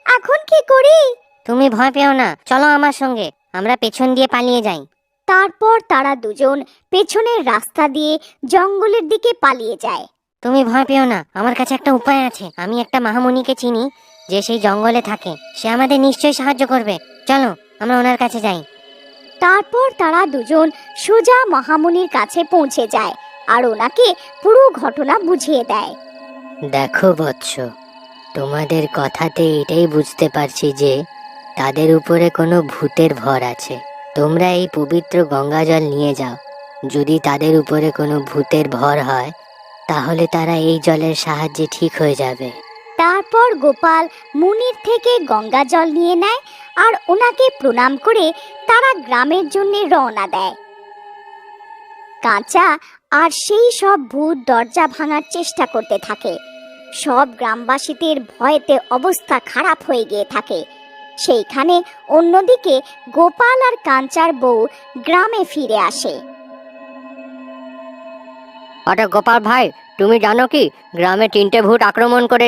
এখন কি করি? তুমি ভয় পেও না, চলো আমার সঙ্গে, আমরা পেছন দিয়ে পালিয়ে যাই। তারপর তারা দুজন পেছনের রাস্তা দিয়ে জঙ্গলের দিকে পালিয়ে যায়। তুমি ভয় পেও না, আমার কাছে একটা উপায় আছে। আমি একটা মহামুনিকে চিনি যে সেই জঙ্গলে থাকে, সে আমাদের নিশ্চয়ই সাহায্য করবে। চলো আমরা ওনার কাছে যাই। তারপর তারা দুজন সোজা মহামুনির কাছে পৌঁছে যায় আর ওনাকে পুরো ঘটনা বুঝিয়ে দেয়। দেখো বৎস, তোমাদের কথাতে এটাই বুঝতে পারছি যে তাদের উপরে কোনো ভূতের ভর আছে। তোমরা এই পবিত্র গঙ্গা জল নিয়ে যাও। যদি তাদের উপরে কোনো ভূতের ভর হয় তাহলে তারা এই জলের সাহায্যে ঠিক হয়ে যাবে। তারপর গোপাল মুনির থেকে গঙ্গা জল নিয়ে নেয় আর ওনাকে প্রণাম করে তারা গ্রামের জন্য রওনা দেয়। কাঁচা আর সেই সব ভূত দরজা ভাঙার চেষ্টা করতে থাকে। সব গ্রামবাসীদের ভয়েতে অবস্থা খারাপ হয়ে গিয়ে থাকে। সেইখানে অন্যদিকে গোপাল আর কাঞ্চার বউ গ্রামে ফিরে আসে। আরে গোপাল ভাই, তুমি জানো কি গ্রামে 3টে ভূত আক্রমণ করে